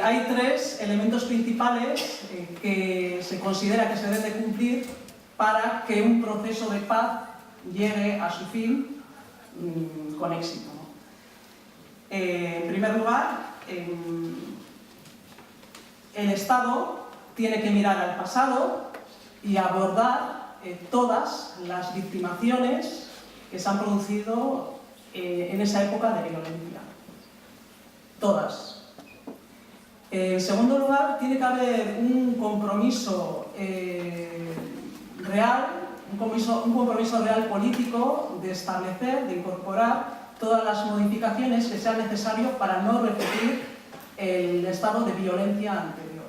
Hay tres elementos principales que se considera que se deben de cumplir para que un proceso de paz llegue a su fin con éxito, ¿no? En primer lugar, el Estado tiene que mirar al pasado y abordar todas las victimaciones que se han producido en esa época de violencia. Todas. En segundo lugar, tiene que haber un compromiso real, un compromiso real político de establecer, de incorporar todas las modificaciones que sean necesarias para no repetir el estado de violencia anterior.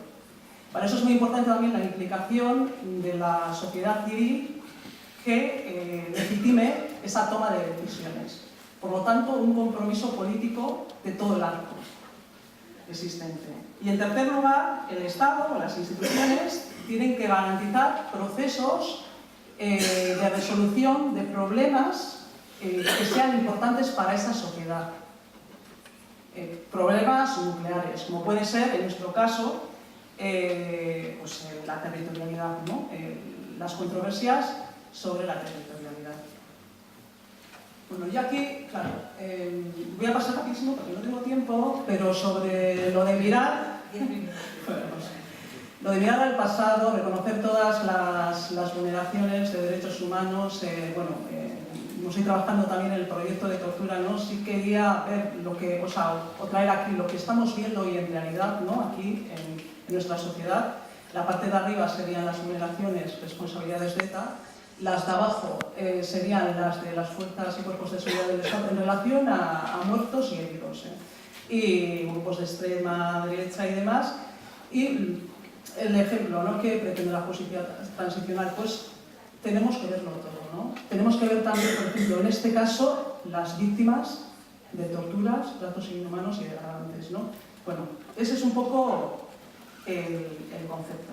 Para eso es muy importante también la implicación de la sociedad civil que legitime esa toma de decisiones. Por lo tanto, un compromiso político de todo el arco existente. Y en tercer lugar, el Estado o las instituciones tienen que garantizar procesos de resolución de problemas que sean importantes para esa sociedad. Problemas nucleares, como puede ser, en nuestro caso, pues, la territorialidad, ¿no? Las controversias sobre la territorialidad. Bueno, yo aquí, claro, voy a pasar rapidísimo porque no tengo tiempo, pero sobre lo de mirar, lo de mirar al pasado, reconocer todas las vulneraciones de derechos humanos, yo estoy trabajando también en el proyecto de tortura, ¿no? Sí quería ver lo que, o traer aquí lo que estamos viendo hoy en realidad, ¿no? Aquí en nuestra sociedad. La parte de arriba serían las vulneraciones, responsabilidades de ETA. Las de abajo serían las de las fuerzas y cuerpos de seguridad del Estado en relación a muertos y heridos, y grupos de extrema derecha y demás. Y el ejemplo, ¿no?, que pretende la justicia transicional, pues tenemos que verlo todo, ¿no? Tenemos que ver también, por ejemplo, en este caso, las víctimas de torturas, tratos inhumanos y degradantes, ¿no? Bueno, ese es un poco el concepto.